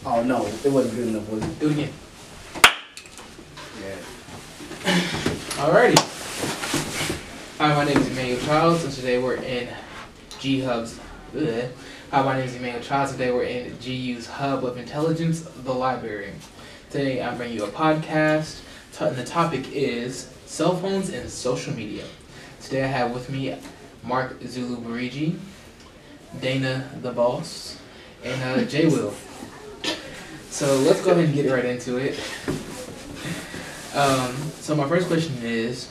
Oh no, it wasn't good enough, was it? Do it again. Yeah. Alrighty. Hi, my name is Emmanuel Childs, and today we're in G Hub's. Hi, my name is Emmanuel Childs. Today we're in GU's Hub of Intelligence, the library. Today I'm bringing you a podcast, and the topic is cell phones and social media. Today I have with me Mark Zulu Barigi, Dana the Boss, and Jay Will. So let's go ahead and get right into it. So my first question is,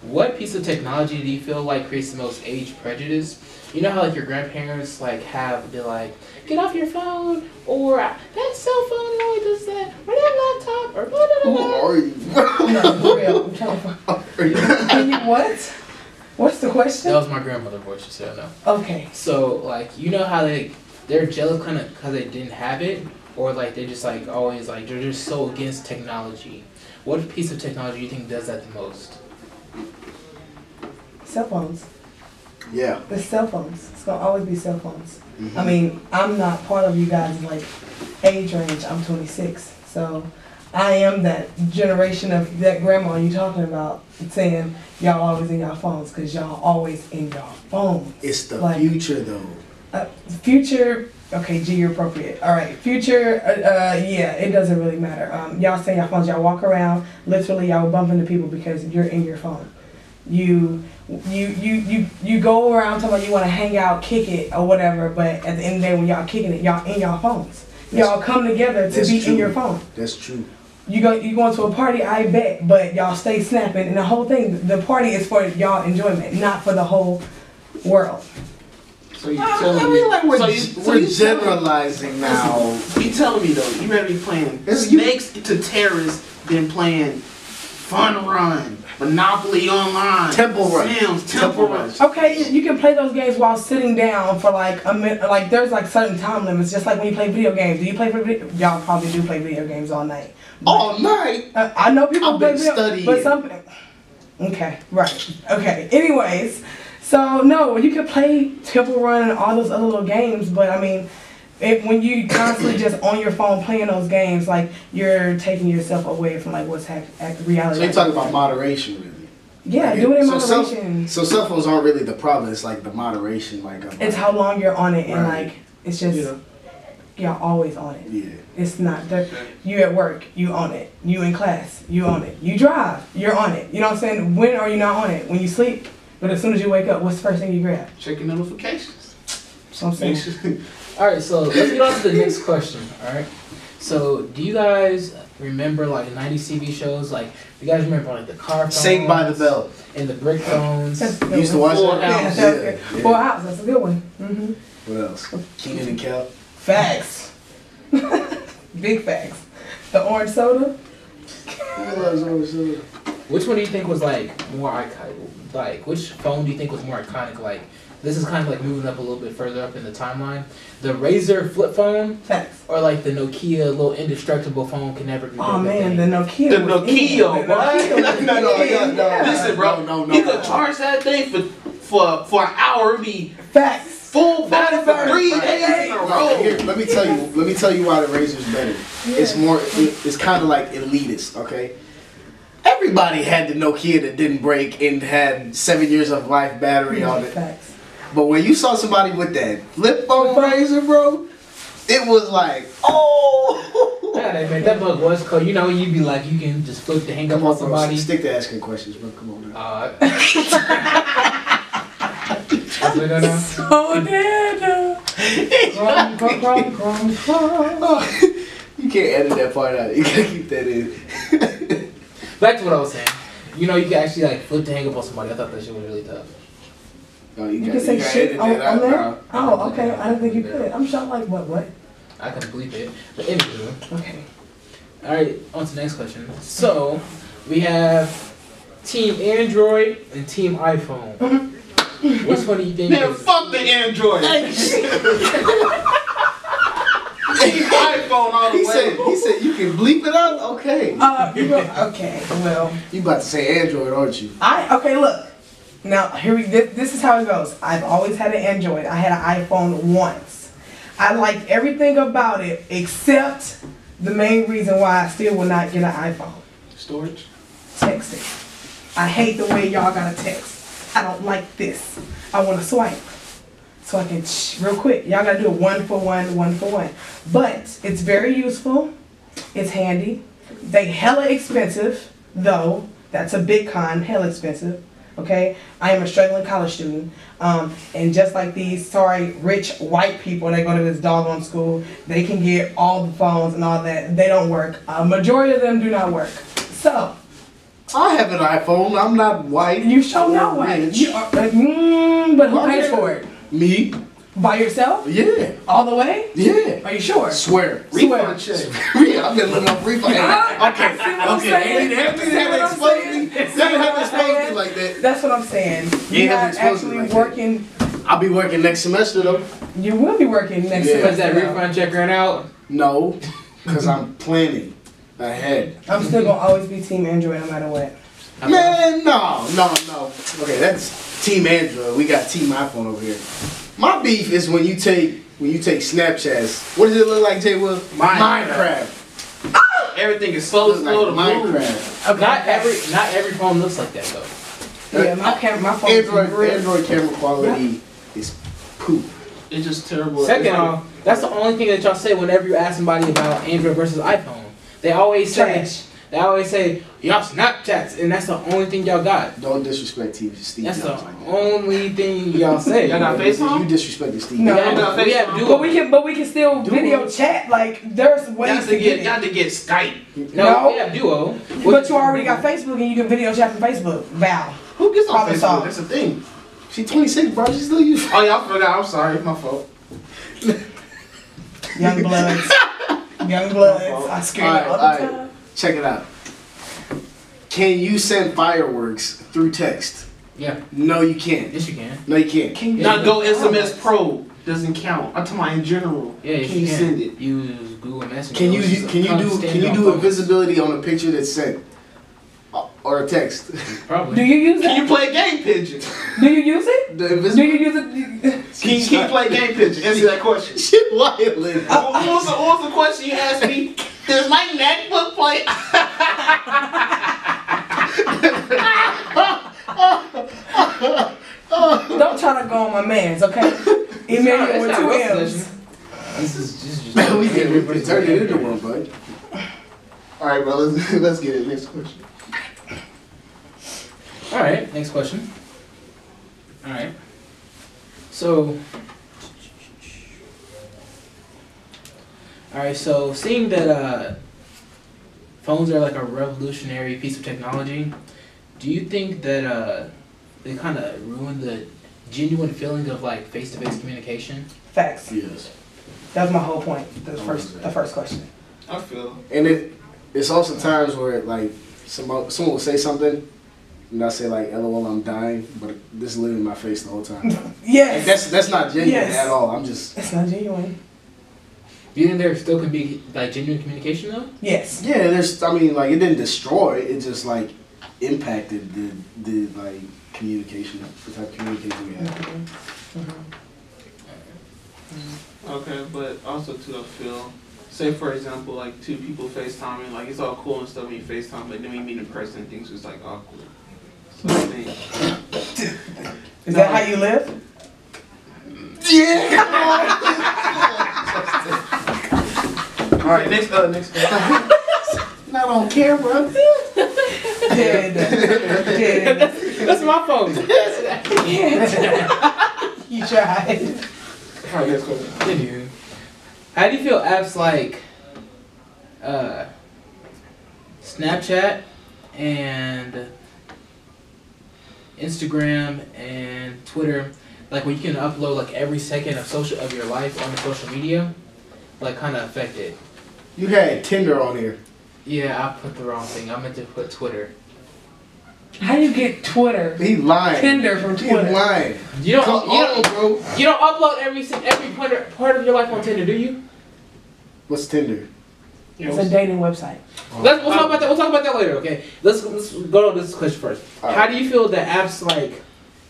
what piece of technology do you feel like creates the most age prejudice? You know how like your grandparents like have the like, get off your phone, or that cell phone only does that, or that laptop, or blah blah blah. Who are you? No, for real. I'm trying to Can you what? What's the question? That was my grandmother's voice, just so you know. Okay. So like, you know how they're jealous kind of because they didn't have it, or like they just like always like they're just so against technology. What piece of technology do you think does that the most? Cell phones. Yeah. The cell phones. It's gonna always be cell phones. Mm-hmm. I mean, I'm not part of you guys' like age range. I'm 26, so I am that generation of that grandma you talking about saying y'all always in y'all phones because y'all always in y'all phones. It's the like, future though. Future. Okay, G, you're appropriate. All right, future. Yeah, it doesn't really matter. Y'all stay in your phones. Y'all walk around. Literally, y'all bump into people because you're in your phone. You go around talking about you want to hang out, kick it, or whatever. But at the end of the day, when y'all kicking it, y'all in y'all phones. Y'all come together to be true. in your phone. That's true. You go to a party, I bet, but y'all stay snapping, and the whole thing, the party is for y'all enjoyment, not for the whole world. So you telling me? Like we're generalizing now. You telling me though? You better be playing Snakes to Terrorists than playing Fun Run, Monopoly Online, Temple Run. Sims, Temple Run. Okay, you can play those games while sitting down for like a minute. Like there's like certain time limits, just like when you play video games. Do you play video? Y'all probably do play video games all night. All night. I know people I've play been video, studying. but some. Okay, right. Okay. Anyways, so no, you can play Temple Run and all those other little games, but I mean, when you constantly just on your phone playing those games, like you're taking yourself away from like what's reality. So you're talking about moderation, really? Yeah, Like do it in so moderation. So cell phones aren't really the problem. It's like the moderation, like. It's how long you're on it, and Right. like it's just y'all always on it. Yeah. It's not that you at work, you on it. You in class, you on it. You drive, you're on it. You know what I'm saying? When are you not on it? When you sleep. But as soon as you wake up, what's the first thing you grab? Check your notifications. So I'm saying. Alright, so let's get on to the next question, alright? So, do you guys remember like 90s TV shows? Like, you guys remember like the car phones? Saved by the Bell. And the brick phones? That's a good You used to one. watch Full that? House. Yeah, that's good. Yeah. Full House, that's a good one. Mm-hmm. What else? Keenan and Kel. Facts. Big facts. The orange soda. Which one do you think was like more iconic? Like, which phone do you think was more iconic? Like, this is kind of like moving up a little bit further up in the timeline. The Razr flip phone, Facts. or like the Nokia little indestructible phone can never be. Oh man, the Nokia. The was Nokia, in. what? Yeah. Listen, bro. No. You could charge that thing for an hour. It'd be Facts. full battery for 3 Right. days in a row. Here, let me tell you why the Razor's better. It's more. It's kind of like elitist. Okay. Everybody had the Nokia that didn't break and had 7 years of life battery on it. Facts. But when you saw somebody with that flip phone Razor, bro, it was like, oh. Yeah, man, that bug was cool. You know, you'd be like, you can just flip the hang up Come on on, bro. somebody. Stick to asking questions, bro. Come on now. That's what I know. Oh, Dad. You can't edit that part out. You gotta keep that in. Back to what I was saying. You know, you can actually like flip the hang up on somebody. I thought that shit was really tough. Oh, You can say shit on there? Oh, okay. I didn't think you could. I'm shocked like what? I couldn't bleep it. But anywho. Okay. Alright, on to the next question. So, we have Team Android and Team iPhone. Which one do you think Man, is... fuck the Android. iPhone all the He way. said you can bleep it out? Okay. Okay, well. You about to say Android, aren't you? Okay, look. Now, this is how it goes. I've always had an Android. I had an iPhone once. I like everything about it except the main reason why I still will not get an iPhone. Storage. Texting. I hate the way y'all gotta text. I don't like this. I want to swipe. So I can, real quick, y'all gotta do it one for one. But it's very useful. It's handy. They hella expensive, though. That's a big con, hella expensive. Okay? I am a struggling college student. And just like these, rich white people that go to this doggone school, they can get all the phones and all that. They don't work. A majority of them do not work. So, I have an iPhone. I'm not white. you show not or white. rich. You are, but who pays for it? Me? By yourself? Yeah. All the way? Yeah. Are you sure? Swear. Refund check. Yeah, I've been living off refund. See what I'm Okay. saying? They haven't See what I'm exposed saying? me. They See what haven't I'm exposed me saying? like that. That's what I'm saying. You You're haven't not exposed me actually like that. working. I'll be working next semester though. You will be working next Yeah. semester. Because that refund check ran out. No, because I'm planning ahead. I'm still gonna always be Team Android no matter what. Man, no. Okay, that's Team Android. We got Team iPhone over here. My beef is when you take Snapchats. What does it look like, Jay Will? Minecraft. Everything is slow Looks to like move. Minecraft. Okay. Not every phone looks like that though. Yeah, my phone is real. Android camera quality is poop. It's just terrible. Second off, that's the only thing that y'all say whenever you ask somebody about Android versus iPhone. They always say y'all Snapchats, and that's the only thing y'all got. Don't disrespect Steve That's Jobs the like that. only thing y'all say. Y'all got FaceTime? You disrespected Steve. No. Jobs. we have Duo. But we can still Duo. video chat. Like there's ways to get y'all it. to get Skype. No. We have Duo. But you already got Facebook and you can video chat from Facebook. Val. Who gets on Problem Facebook? solved. That's the thing. She's 26, bro. She's still using. Oh, y'all forgot. I'm sorry. It's my fault. Young bloods. Young bloods. I scream Alright, all the alright. time. Check it out. Can you send fireworks through text? Yeah. No, you can't. Yes, you can. No, you can't. Can you Not go send SMS fireworks? Pro doesn't count. I'm talking about in general. Yeah, yes, Can you send it? Use Google Messenger. Can you It's just can you do standing can you on do phone. invisibility on a picture that's sent or a text? Probably. Do you use Can it? you play game pigeon? Do you use it? The Do invisibility. you use it? Can you play game pigeon? Answer that question. Shit, violent. What was the question you asked me? Does my MacBook play? Don't try to go on my man's, okay? Emmanuel with two M's. This is just Man, we can turn it into one, bud. All right, bro. Let's get it. Next question. All right, next question. All right. So, seeing that phones are like a revolutionary piece of technology, do you think that they kind of ruin the genuine feeling of like face-to-face communication? Facts. Yes. That was my whole point. The first question. I feel. And it's also times where like someone will say something and I say like LOL I'm dying, but this is living in my face the whole time. Yes. Like, that's not genuine Yes. at all. I'm just It's not genuine. Do you think there still can be like genuine communication though? Yes. yeah. There's I mean like it didn't destroy. It just like impacted the like communication, the type of communication we have. Okay, but also too, I feel. Say for example, like two people FaceTiming, like it's all cool and stuff when you FaceTime, but then we meet in person, things just like awkward. So I think. Is that how you live? Yeah. All right, next question. Not on camera. Dead. Dead. That's my phone. You tried. All right, next question. Anywho, how do you feel apps like Snapchat and Instagram and Twitter, like where you can upload like every second of your life on the social media, like kind of affect it? You had Tinder on here. Yeah, I put the wrong thing. I meant to put Twitter. How do you get Twitter? He lying. Tinder from He Twitter. lying. You don't. Come on, bro. You don't upload every part of your life on Tinder, do you? What's Tinder? It's a dating website. We'll talk about that. We'll talk about that later. Okay. Let's go to this question first. All right. How do you feel that apps like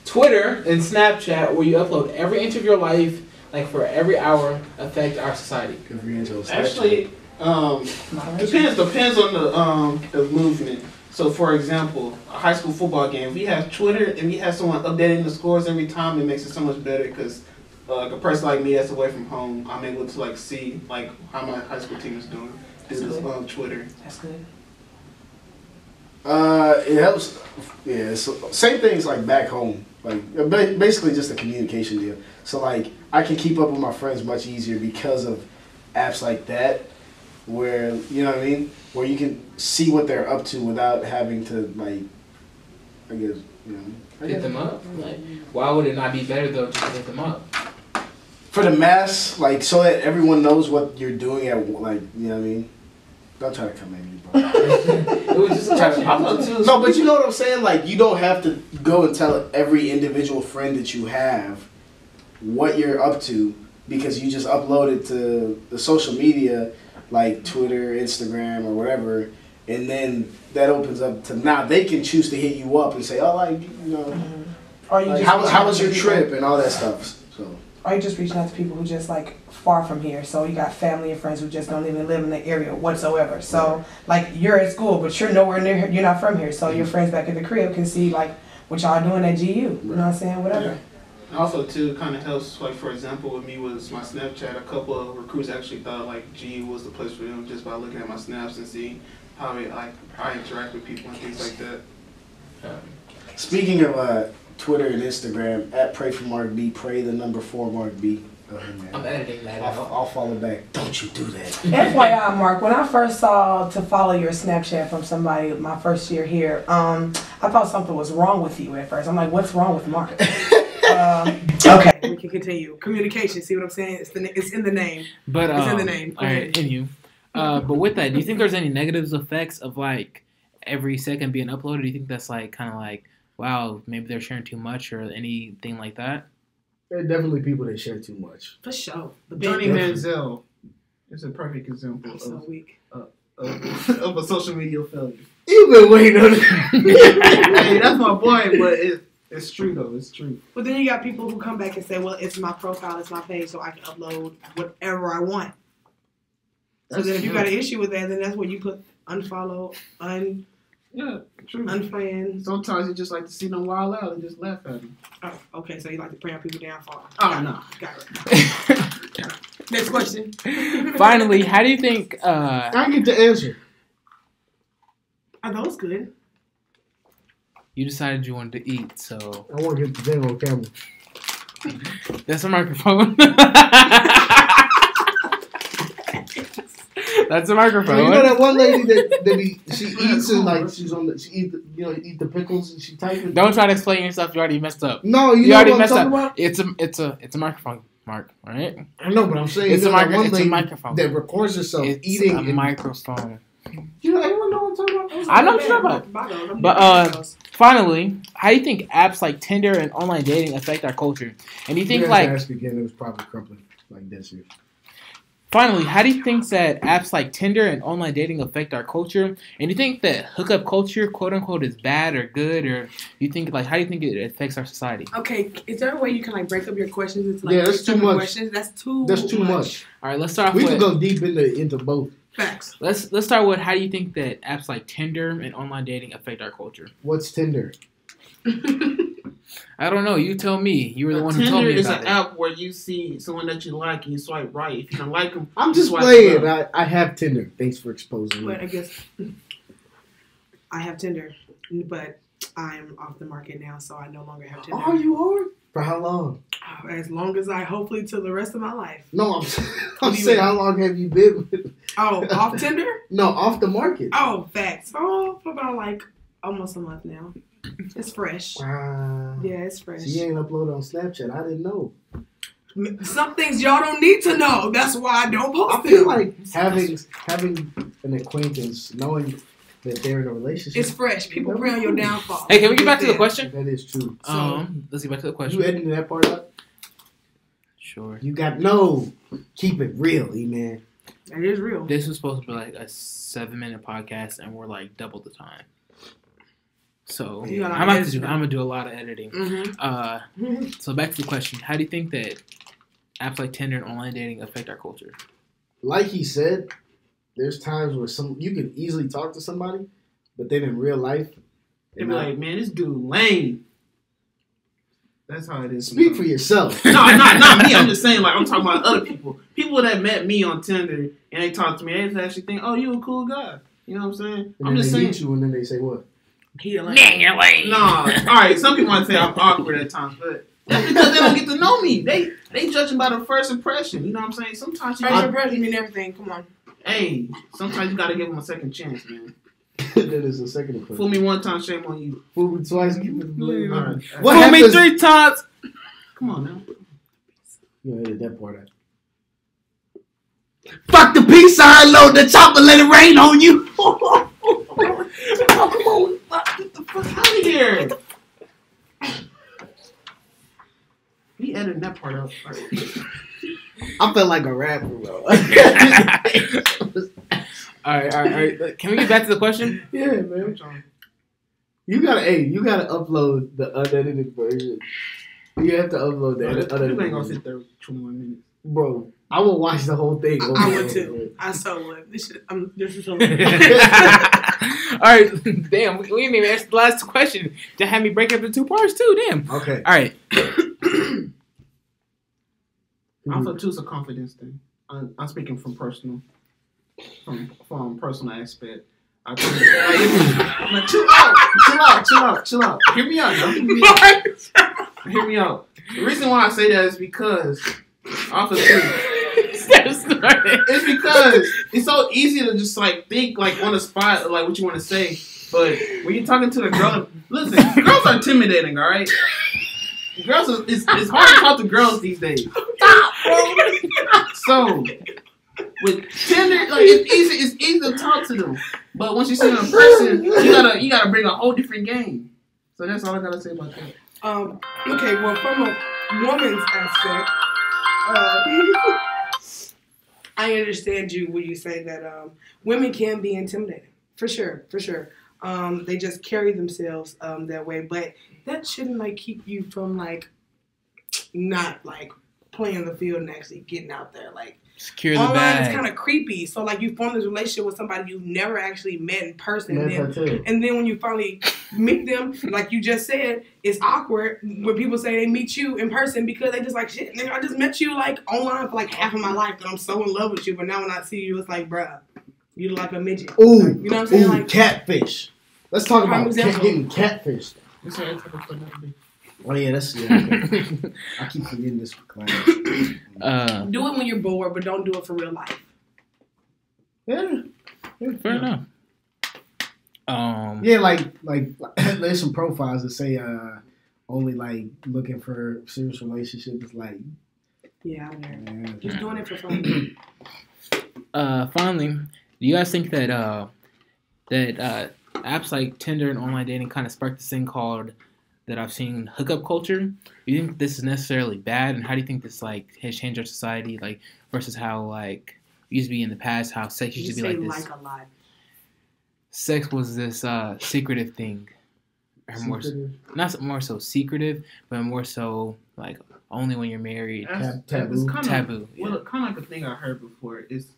Twitter and Snapchat, where you upload every inch of your life, like for every hour affect our society? Good for you, Angel. Actually, depends on the movement. So, for example, a high school football game, we have Twitter and we have someone updating the scores every time. It makes it so much better because, like a person like me that's away from home, I'm able to like see like how my high school team is doing through this Twitter. That's good. It helps. Yeah, so same things like back home. Like basically just a communication deal. So like I can keep up with my friends much easier because of apps like that, where you know what I mean, where you can see what they're up to without having to like, I guess Hit them up. Like, why would it not be better though just to hit them up? For the mass, like so that everyone knows what you're doing at like you know what I mean. Don't try to come at me, bro. It was just a question. No, but you know what I'm saying? Like, you don't have to go and tell every individual friend that you have what you're up to because you just upload it to the social media, like Twitter, Instagram, or whatever, and then that opens up to now they can choose to hit you up and say, oh, like, you know, Or you like, just how was your trip and all that stuff. So. Or you just reaching out to people who just like far from here. So you got family and friends who just don't even live in the area whatsoever. So like you're at school, but you're nowhere near here. You're not from here. So your friends back at the crib can see like what y'all doing at GU. You know what I'm saying? Whatever. Also, too, it kind of helps. Like for example, with me was my Snapchat. A couple of recruits actually thought like GU was the place for them just by looking at my snaps and seeing how I interact with people and things like that. Speaking of Twitter and Instagram, at Pray for Mark B, pray the number 4 Mark B. Go ahead, man. I'm editing that. I'll follow back. Don't you do that. FYI, Mark, when I first saw to follow your Snapchat from somebody my first year here, I thought something was wrong with you at first. I'm like, what's wrong with Mark? Okay, we can continue. Communication, see what I'm saying? It's in the name. But it's in the name. All right, in you. But with that, do you think there's any negative effects of like every second being uploaded? Do you think that's like kind of like, wow, maybe they're sharing too much or anything like that? There are definitely people that share too much. For sure. Johnny Manziel is a perfect example of a social media failure. You've been waiting on it. Hey, that's my boy, but it's true though. It's true. But then you got people who come back and say, well, it's my profile, it's my page, so I can upload whatever I want. So then if you got an issue with that, then that's where you put unfollow, yeah, true. unfriend. Sometimes you just like to see them wild out and just laugh at them. Oh, okay, so you like to pray on people downfall. Oh, no. Got it. Next question. Finally, how do you think... I get the answer. Are those good? You decided you wanted to eat, so... I want to get the thing on camera. That's a microphone. That's a microphone. You know that one lady that she eats and like she eat the pickles and she types it. Don't try to explain yourself. You already messed up. No, you already know what messed I'm up. talking about? It's a microphone, Mark. All right. I know, but I'm saying It's a microphone that records herself eating. It's a microphone. You know, anyone know what I'm talking about? I know what you're talking about. But finally, how do you think apps like Tinder and online dating affect our culture? And do you think like again, it was probably crumpling like this year. Finally, how do you think that apps like Tinder and online dating affect our culture? And do you think that hookup culture, quote unquote, is bad or good, or do you think like how do you think it affects our society? Okay, is there a way you can like break up your questions into like that's too much. questions? That's too much. All right, let's start off we with. can go deep into both. Facts. Let's start with how do you think that apps like Tinder and online dating affect our culture? What's Tinder? I don't know. You tell me. You were the one who told Tinder me is about an it. app where you see someone that you like and you swipe right. If you don't like them, I'm just swipe playing. left. I have Tinder. Thanks for exposing me. But I guess I have Tinder, but I'm off the market now, so I no longer have Tinder. Oh, you are? For how long? As long as I hopefully till the rest of my life. No, I'm saying how long have you been with? Oh, off Tinder? No, off the market. Oh, facts. Oh, for about like almost a month now. It's fresh. Wow. Yeah, it's fresh. So you ain't uploaded on Snapchat. I didn't know. Some things y'all don't need to know. That's why I don't post I feel them. like having an acquaintance, knowing that they're in a relationship. It's fresh. People pray on your downfall. Hey, can we get back to the question? That is true. Let's get back to the question. You editing that part up? Sure. You got keep it real, man. That is real. This was supposed to be like a 7-minute podcast, and we're like double the time. So I'm gonna do a lot of editing. Mm-hmm. So back to the question: how do you think that apps like Tinder and online dating affect our culture? Like he said, there's times where you can easily talk to somebody, but then in real life, They be like, man, this dude lame. That's how it is. Speak for yourself. No, not me. I'm just saying, like, I'm talking about other people. People that met me on Tinder and they talk to me, they actually think, oh, you a cool guy. You know what I'm saying? And I'm just they saying. meet you and then they say what? He like, Nah, all right. Some people might say I'm awkward at times, but that's because they don't get to know me. They judging by the first impression. You know what I'm saying? Sometimes you first impression mean everything. Come on. hey, sometimes you gotta give them a second chance, man. That is a second impression. Fool me one time, shame on you. Fool me twice, keep it blue. All right. What Fool me happens? 3 times. Come on now. You know, edit that part out. Fuck the peace sign, load the chopper, let it rain on you. Oh, come on. Get the fuck out of here. We edited that part out. All right. I felt like a rapper, bro. All right. Can we get back to the question? Yeah, man. You gotta upload the unedited version. You have to upload that unedited You ain't gonna version. sit there 21 minutes. Bro, I will watch the whole thing. I would too. I so would. This is so. All right. Damn, we didn't even ask the last question. To have me break up into 2 parts too. Damn. Okay. All right. I also choose a confidence thing. I'm speaking from personal aspect. Like, chill out. Hear me out. Hear me out. The reason why I say that is because off of it's because it's so easy to just like think like on the spot like what you want to say, but when you're talking to the girl, listen, girls are intimidating, all right. Girls, it's hard to talk to girls these days. So with Tinder, like it's easy to talk to them, but once you see them in person, you gotta bring a whole different game. So that's all I gotta say about that. Okay, well, from a woman's aspect, I understand you when you say that women can be intimidating. For sure. They just carry themselves that way, but that shouldn't like keep you from like not like playing the field and actually getting out there. Like Secure the online bag. is kind of creepy. So like you form this relationship with somebody you've never actually met in person, Man, and then when you finally meet them, like you just said, it's awkward when people say they meet you in person because they just like shit. Nigga, I just met you like online for like half of my life, and I'm so in love with you. But now when I see you, it's like, bruh, you look like a midget. Ooh, Like, you know what I'm saying? ooh, Like catfish. Let's talk about Prime example. getting catfished. Oh yeah, that's okay. I keep forgetting this for class. do it when you're bored, but don't do it for real life. Yeah. Fair enough. Yeah, like there's some profiles that say only like looking for serious relationships. Like, Yeah, I'm there. man, Just doing it for fun. Finally, do you guys think that apps like Tinder and online dating kind of sparked this thing called that I've seen hookup culture? Do you think this is necessarily bad, and how do you think this like has changed our society, like versus how like it used to be in the past, how sex You used to say be like this? like a lot. Sex was this secretive thing, or not more so secretive, but more so like only when you're married. Taboo. Taboo. Well, kind of like a thing I heard before is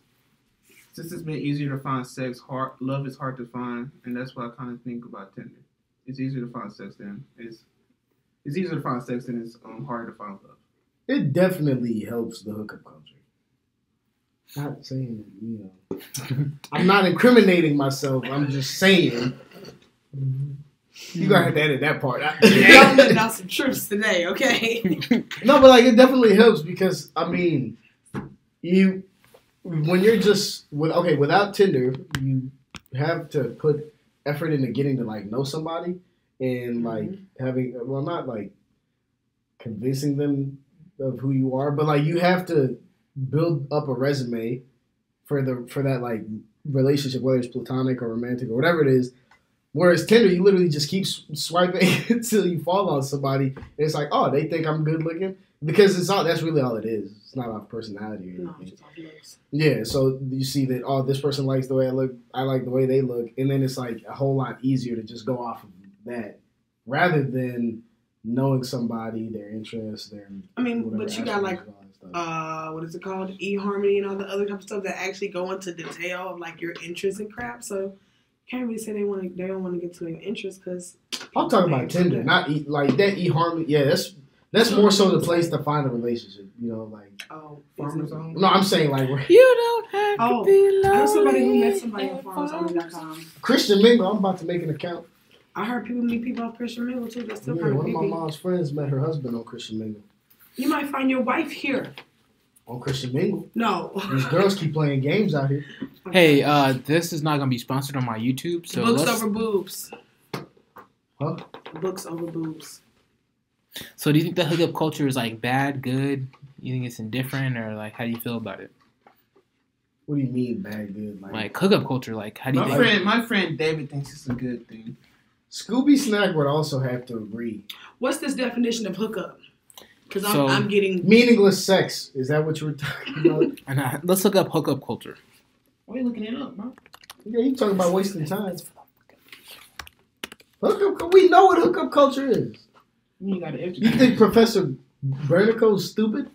since it's been easier to find sex, love is hard to find, and that's what I kind of think about Tinder. It's easier to find sex than it's easier to find sex than it's harder to find love. It definitely helps the hookup culture. Not saying, I'm not incriminating myself. I'm just saying. You gotta have to edit that part out. I'm letting out some truths today, okay? No, but like it definitely helps because I mean, when you're just without Tinder, you have to put effort into getting to like know somebody and like not like convincing them of who you are, but like you have to build up a resume for that like relationship, whether it's platonic or romantic or whatever it is. Whereas Tinder, you literally just keep swiping until you fall on somebody, and it's like, oh, they think I'm good looking because that's really all it is. It's not off personality or anything. No, it's just off looks. Yeah, so you see that, oh, this person likes the way I look, I like the way they look, and then it's like a whole lot easier to just go off of that rather than knowing somebody, their interests, their I mean, whatever but you got like attributes. stuff. What is it called? eHarmony and all the other type of stuff that actually go into detail of like your interests and crap. So can't really say they don't want to get to their interests because I'm talking about Tinder, not like that eHarmony. Yeah, that's more so the place to find a relationship. You know, like Farmers Only. no, I'm saying like You don't have to be I lonely. heard somebody who met somebody on farmersonly.com. Christian Mingle. I'm about to make an account. I heard people meet people on Christian Mingle too. That's still Yeah, kind of one of my creepy. mom's friends met her husband on Christian Mingle. You might find your wife here. On Christian Mingle. No. These girls keep playing games out here. Hey, this is not gonna be sponsored on my YouTube, so Books over boobs. Huh? Books over boobs. So do you think the hookup culture is like bad, good? You think it's indifferent, or like how do you feel about it? What do you mean bad, good? Like hookup culture, like how do you think? My friend David thinks it's a good thing. Scooby Snack would also have to agree. What's this definition of hookup? Because So- I'm getting. Meaningless sex. Is that what you were talking about? And let's look up hookup culture. Why are you looking it up, bro? Yeah, you talking about wasting time. Hookup. We know what hookup culture is. You got to You think Professor Bernico's stupid?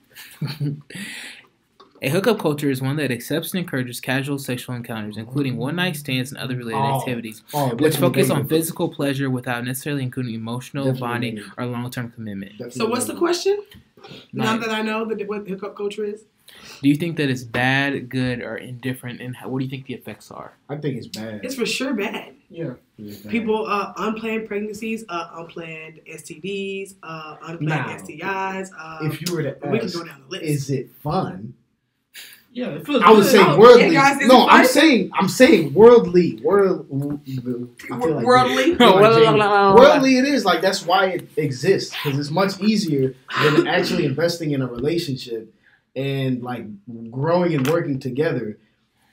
A hookup culture is one that accepts and encourages casual sexual encounters, including one-night stands and other related activities, which focus on physical pleasure without necessarily including emotional bonding or long-term commitment. So what's the question? Now Like, that I know what hookup culture is. do you think that it's bad, good, or indifferent, and what do you think the effects are? I think it's bad. It's for sure bad. Yeah. It's bad. People, unplanned pregnancies, unplanned STDs, unplanned Now, STIs. If you were to we can ask, go down the list. is it fun? Yeah, it feels I would good. say Oh, worldly. yeah, guys, is No, it I'm saying worldly. I feel like Worldly. Worldly, it is like that's why it exists because it's much easier than actually investing in a relationship and like growing and working together.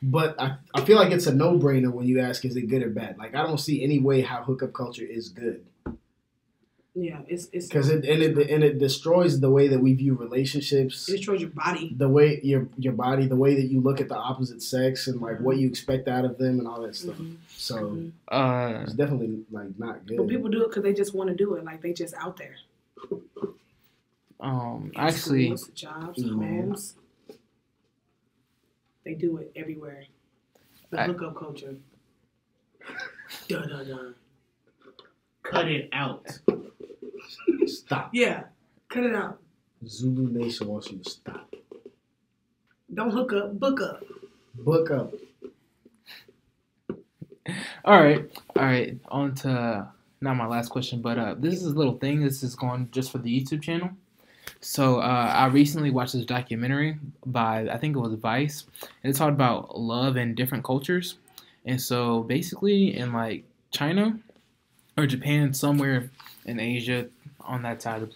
But I feel like it's a no-brainer when you ask, is it good or bad? Like I don't see any way how hookup culture is good Yeah, it's because it destroys the way that we view relationships. it destroys your body. The way your body, the way that you look at the opposite sex, and like what you expect out of them, and all that stuff. So it's definitely like not good. But people do it because they just want to do it. Like they just out there. Actually, Schools, jobs, homes. They do it everywhere. The hookup culture. Dun, dun, dun. Cut it out. Stop. Yeah, cut it out. Zulu Nation wants you to stop. Don't hook up, book up. Book up. all right. On to not my last question, but this is a little thing. This is going just for the YouTube channel. So I recently watched this documentary by, I think it was Vice, and it talked about love in different cultures. And so basically in like China or Japan, somewhere in Asia on that side of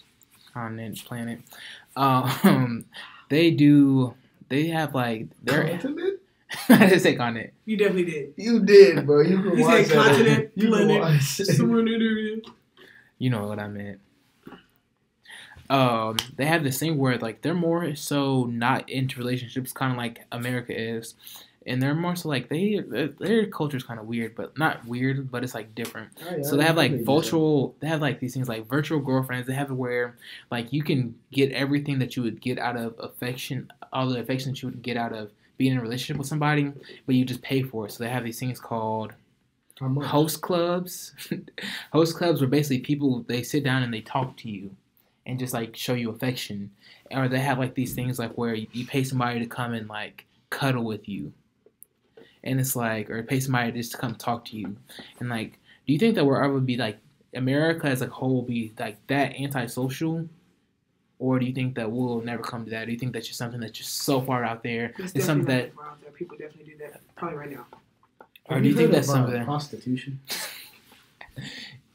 the planet, they have like their Continent? I didn't say continent. You definitely did. You did, bro. You can You watch said continent, You can planet, watch it. somewhere near there. You know what I meant. They have this thing where like they're more so not into relationships, kind of like America is, and they're more so like their culture is kind of weird, but not weird, but it's like different. So they have like they have like these things like virtual girlfriends. They have it where like you can get everything that you would get out of affection, all the affection that you would get out of being in a relationship with somebody, but you just pay for it. So they have these things called host clubs. Host clubs where basically people, they sit down and they talk to you and just like show you affection. Or they have like these things like where you pay somebody to come and like cuddle with you. And it's like, or pay somebody just to come talk to you. And like, do you think that we'll ever be like, America as a whole will be like that antisocial? Or do you think that we'll never come to that? Do you think that's just something that's just so far out there? It's something that, Out there. People definitely do that. Probably right now. or do you think that's something? Prostitution.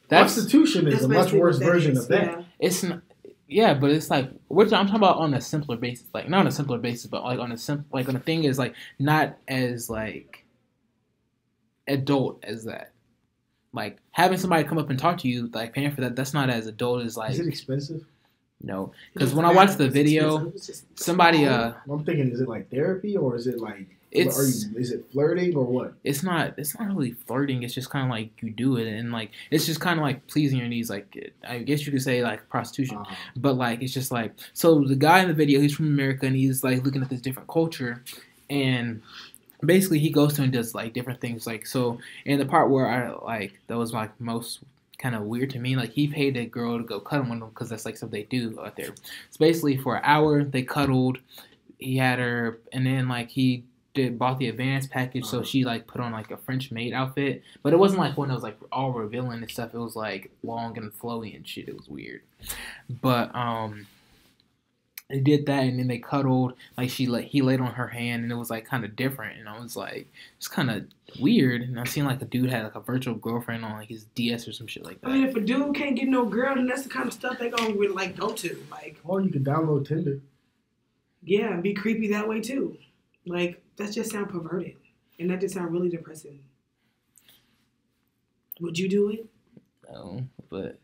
That's Prostitution is That's a much basically worse what that version is, of that. yeah. it's not, yeah, but it's like I'm talking about on a simpler basis, like not on a simpler basis, but like on a thing is like not as like adult as that. Like having somebody come up and talk to you, like paying for that, that's not as adult as like. Is it expensive? No, because when I watched the video, somebody I'm thinking, is it like therapy or is it like is it flirting or what? It's not really flirting. It's just kind of like you do it, and like it's just kind of like pleasing your needs. Like I guess you could say like prostitution, but like it's just like so the guy in the video, he's from America and he's like looking at this different culture, and basically he goes to and does like different things. Like so in the part where I like that was like most kind of weird to me. Like he paid a girl to go cuddle with him because that's like something they do out there. So basically for an hour they cuddled. He had her, and then like he bought the advanced package, so she like put on like a French maid outfit, but it wasn't like one that was like all revealing and stuff. It was like long and flowy and shit. It was weird, but they did that, and then they cuddled. Like he laid on her hand, and it was like kind of different, and I was like, it's kind of weird. And I seen like a dude had like a virtual girlfriend on like his DS or some shit like that. I mean, if a dude can't get no girl, then that's the kind of stuff they gonna like go to. Like, or you could download Tinder. Yeah, and be creepy that way too. Like, that just sound perverted, and that just sound really depressing. Would you do it? No, but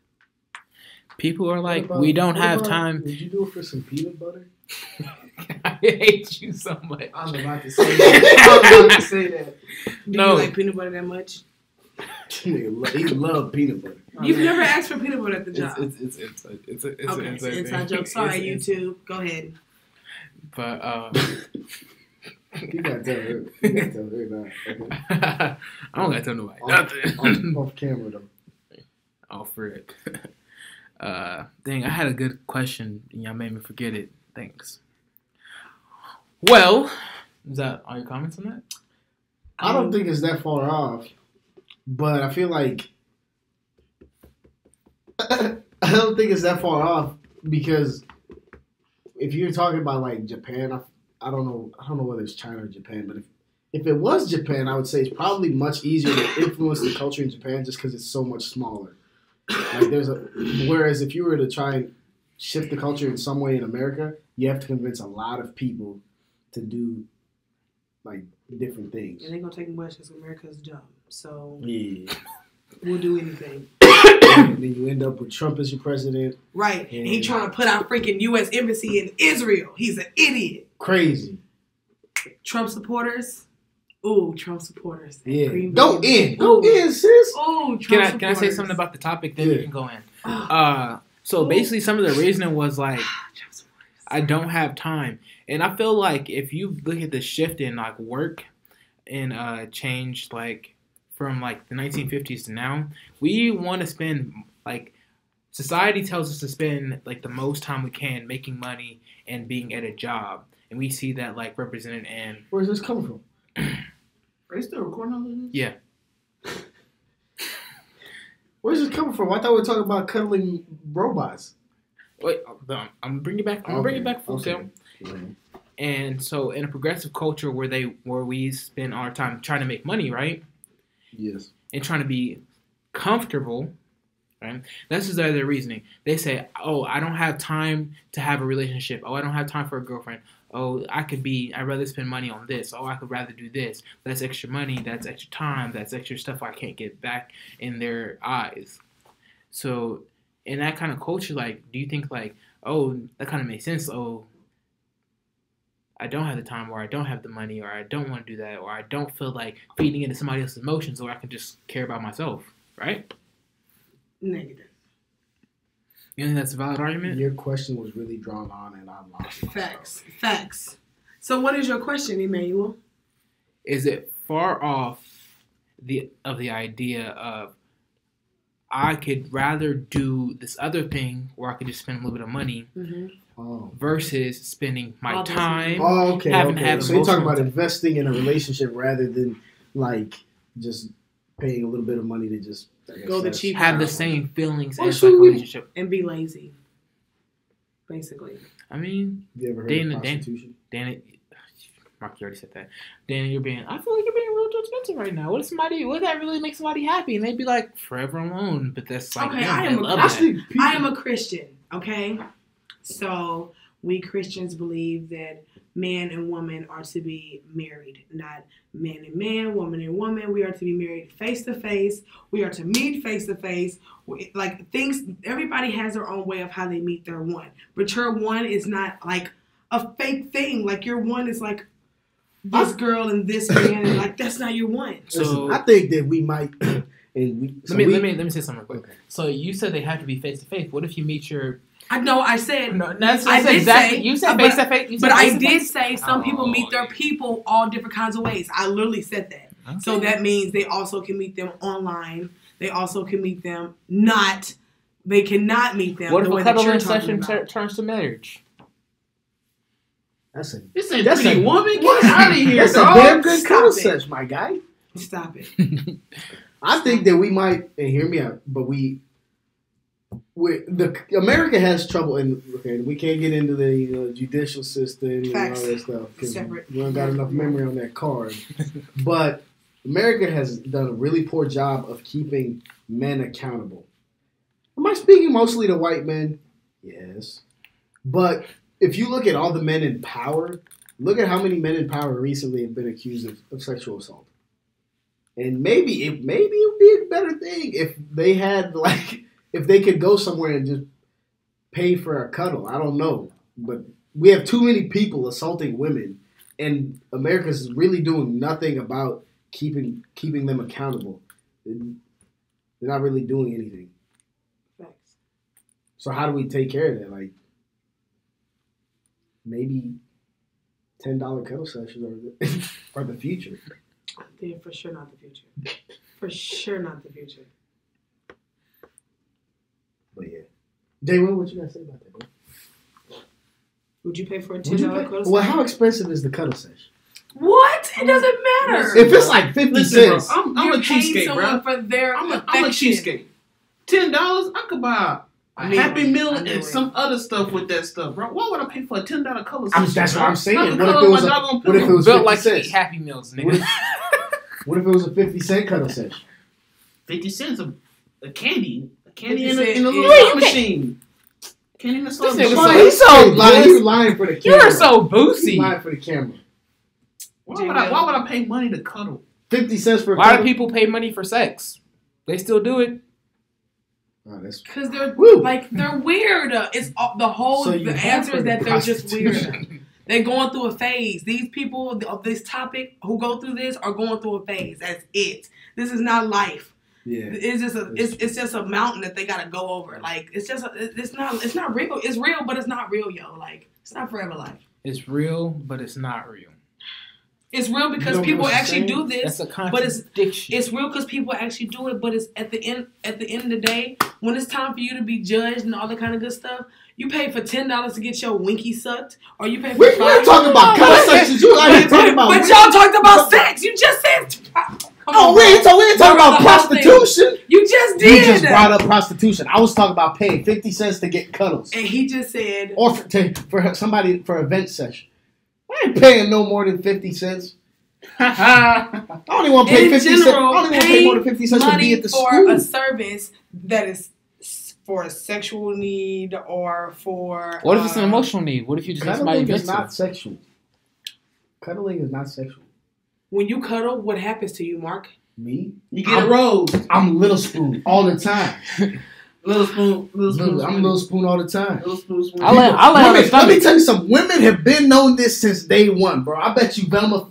people are like, we don't have time. Would you do it for some peanut butter? I hate you so much. I was about to say that. Do you like peanut butter that much? He love peanut butter. You've never asked for peanut butter at the job. It's inside joke. Sorry, YouTube. Go ahead. But you gotta tell her. You gotta tell her that. I don't gotta tell nobody nothing. Off camera though. Oh, for it. Dang, I had a good question and y'all made me forget it. Thanks. Well, is that all your comments on that? I don't think it's that far off, but I feel like I don't think it's that far off because if you're talking about like Japan, I don't know whether it's China or Japan, but if it was Japan, I would say it's probably much easier to influence the culture in Japan just because it's so much smaller. Like whereas if you were to try and shift the culture in some way in America, you have to convince a lot of people to do like different things. And they're gonna take much because America's dumb. So yeah, we'll do anything. And then you end up with Trump as your president. Right. And he trying to put our freaking U.S. embassy in Israel. He's an idiot. Crazy. Trump supporters. Ooh, Trump supporters. Yeah. Go in, sis. Ooh, Trump supporters. Can I say something about the topic? Then you can go in. So basically some of the reasoning was like, I don't have time. And I feel like if you look at the shift in like work and change like from like the 1950s to now, we want to spend like society tells us to spend like the most time we can making money and being at a job, and we see that like represented in. Where's this coming from? Are you still recording all of this? Yeah. Where's this coming from? I thought we were talking about cuddling robots. Wait, I'm gonna bring it back. I'm gonna bring it back full scale. Mm-hmm. And so, in a progressive culture where we spend our time trying to make money, right? Yes. And trying to be comfortable, right? This is their reasoning. They say, "Oh, I don't have time to have a relationship. Oh, I don't have time for a girlfriend. Oh, I'd rather spend money on this. Oh, I could rather do this. That's extra money. That's extra time. That's extra stuff I can't get back in their eyes." So, in that kind of culture, like, do you think like, oh, that kind of makes sense? Oh, I don't have the time, or I don't have the money, or I don't want to do that, or I don't feel like feeding into somebody else's emotions, or I can just care about myself, right? Negative. You think that's a valid argument? Your question was really drawn on, and I lost myself. Facts. So, what is your question, Emmanuel? Is it far off the idea of I could rather do this other thing where I could just spend a little bit of money versus spending my time? Oh, okay. So you're talking about time. investing in a relationship rather than like just paying a little bit of money to just go the cheap have route. the same feelings Well, as like a relationship And be lazy. Basically. I mean, you ever heard of prostitution? Dana, Mark, you already said that. Dana, I feel like you're being real too expensive right now. Would that really make somebody happy? And they'd be like, forever alone. But that's like, okay, yeah, I am a Christian, okay? So, We Christians believe that man and woman are to be married, not man and man, woman and woman. We are to be married face to face. We are to meet face to face. Like things, everybody has their own way of how they meet their one. But your one is not like a fake thing. Like your one is like this girl and this man, and like that's not your one. So listen, I think that we might. Let me say something real quick. Okay. So you said they have to be face to face. What if you meet your? I said. No, that's exactly. You said face to face. But I did say some people meet their people all different kinds of ways. I literally said that. Okay. So that means they also can meet them online. They also can meet them not. They cannot meet them. What if a cuddling session turns to marriage? That's a woman. Get out of here. That's a damn good cuddle session, my guy. Stop it. I think that we might, and hear me out, but America has trouble, and we can't get into the judicial system and all that stuff because we don't got enough memory on that card. But America has done a really poor job of keeping men accountable. Am I speaking mostly to white men? Yes. But if you look at all the men in power, look at how many men in power recently have been accused of sexual assault. And maybe it would be a better thing if they had if they could go somewhere and just pay for a cuddle. I don't know, but we have too many people assaulting women, and America's really doing nothing about keeping them accountable. They're not really doing anything. Thanks. So how do we take care of that? Like maybe $10 cuddle sessions are the future. Yeah, for sure not the future. For sure not the future. But yeah. J-Will, what you got to say about that, bro? Would you pay for a $10 cuddle session? Well, how expensive is the cuddle session? What? It doesn't matter. If it's like 50 cents. Bro, I'm a cheapskate, bro. For their I'm a cheapskate. $10, I could buy a Happy Meal and some other stuff with that stuff, bro. Why would I pay for a $10 color session? That's what I'm saying. What if it was built like 50 cents? Happy Meals, nigga. What if it was a 50-cent cuddle session? 50 cents a candy in a little machine. Candy in a slot machine. He's so lying for the camera. You're so boozy. He's lying for the camera. Why would I pay money to cuddle? 50 cents for a cuddle? Why do people pay money for sex? They still do it. Because they're they're weird. It's the answer is that they're just weird. They're going through a phase. These people of this topic who go through this are going through a phase. That's it. This is not life. Yeah. It's just a mountain that they gotta go over. Like it's not real. It's real, but it's not real, yo. Like it's not forever life. It's real, but it's not real. It's real because people actually do this. That's a contradiction. It's real because people actually do it. But it's at the end of the day, when it's time for you to be judged and all that kind of good stuff, you pay for $10 to get your winky sucked, or you pay for. We're talking about conversations. You like talking about? But y'all talked about sex. You just said. We ain't talking about prostitution. You just did. You just brought up prostitution. I was talking about paying 50 cents to get cuddles. And he just said. Or for somebody for an event session. I ain't paying no more than 50 cents. I don't even want to pay 50 cents. I don't even want to pay more than 50 cents to be at the school. For a service that is for a sexual need or for. What if it's an emotional need? What if you just need somebody cuddling is not sexual. Cuddling is not sexual. When you cuddle, what happens to you, Mark? Me? You get a rose. I'm Little Spoon all the time. Little Spoon. I'm Little Spoon all the time. Little Spoon. Let me tell you something. Women have been known this since day one, bro. I bet you Velma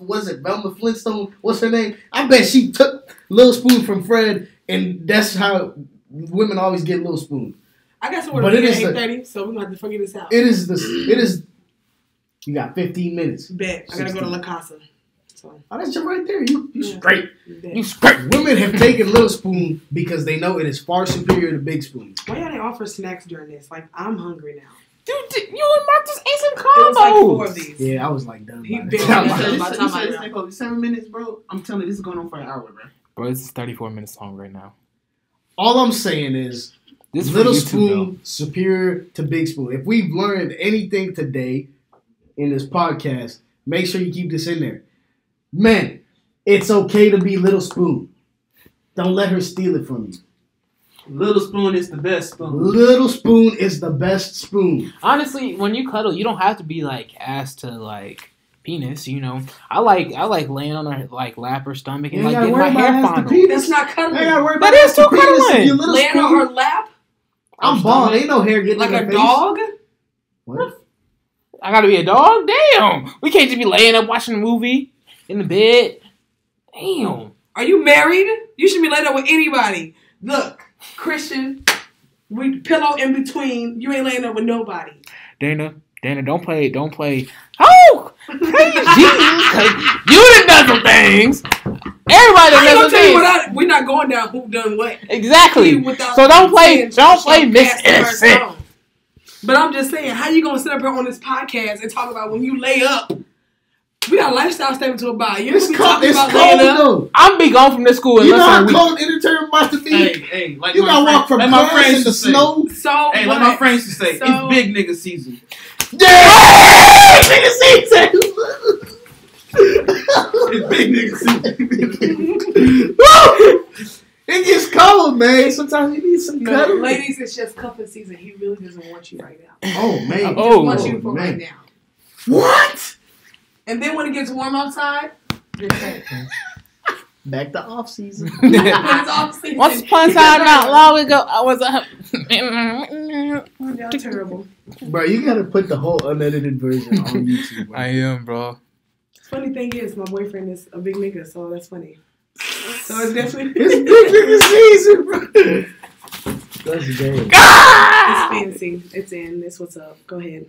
Flintstone? What's her name? I bet she took Little Spoon from Fred, and that's how women always get Little Spoon. I got somewhere to be at 8:30, so we're gonna have to figure this out. It is. You got 15 minutes. Bet. I gotta go to La Casa. So. Oh, that's just right there. You straight. You straight. Women have taken Little Spoon because they know it is far superior to Big Spoon. Why y'all didn't offer snacks during this? Like, I'm hungry now. Dude, you and Mark just ate some combos. It was like 4 of these. Yeah, I was like done. He by been that. 7 minutes, bro. I'm telling you, this is going on for an hour, bro. Bro, this is 34 minutes long right now. All I'm saying is this Little Spoon superior to Big Spoon. If we've learned anything today in this podcast, make sure you keep this in there. Men, it's okay to be Little Spoon. Don't let her steal it from you. Little spoon is the best spoon. Little spoon is the best spoon. Honestly, when you cuddle, you don't have to be like ass to like penis. You know, I like laying on her like lap or stomach and like getting my hair fondled. That's not cuddling. That is too cuddling. Laying on her lap I'm bald. Ain't no hair getting like in a her face. dog. What? I gotta be a dog? Damn. We can't just be laying up watching a movie in the bed. Damn. Are you married? You should be laying up with anybody. Look, Christian, we pillow in between. You ain't laying up with nobody. Dana, don't play. Oh! Crazy. You done done some things. Everybody done done some things. We're not going down who done what. Exactly. So don't play Miss Innocent. But I'm just saying, how you gonna sit up here on this podcast and talk about when you lay up? We got a lifestyle statement to abide. You It's be cold. talking It's about cold laying up. though. I'm be gone from this school in You know less how than a week. cold Interturn about to be. Hey, like You my gotta friend- walk from like my class friends in the used to say. snow. So Hey, what? like my friends used to say, So- it's big nigga season. Yeah! Nigga season. It's big nigga season. Woo! It gets cold, man. Sometimes you need some No, cuddling. ladies, it's just cuffing season. He really doesn't want you right now. Oh man. He just Oh, wants you for man. right now. What? And then when it gets warm outside, you're safe. Back to off season. When it's off season, Once upon a time, not long ago, I was a. Y'all terrible. Bro, you gotta put the whole unedited version on YouTube. Bro. I am, bro. Funny thing is, my boyfriend is a big nigga, so that's funny. So it's definitely It's big nigga season, bro. That's gay. It's fancy. It's in. It's what's up. Go ahead.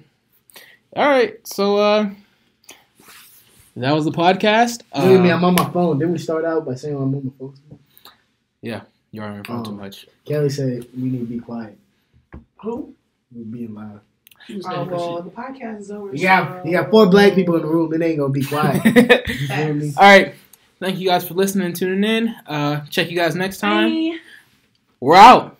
All right, so that was the podcast. Look at me, I'm on my phone. Didn't we start out by saying I'm on my phone? You're on your phone too much. Kelly said we need to be quiet. Who? We're being loud. Oh well, the podcast is over. You got 4 black people in the room. It ain't gonna be quiet. You feel me? All right, thank you guys for listening and tuning in. Check you guys next time. Bye. We're out.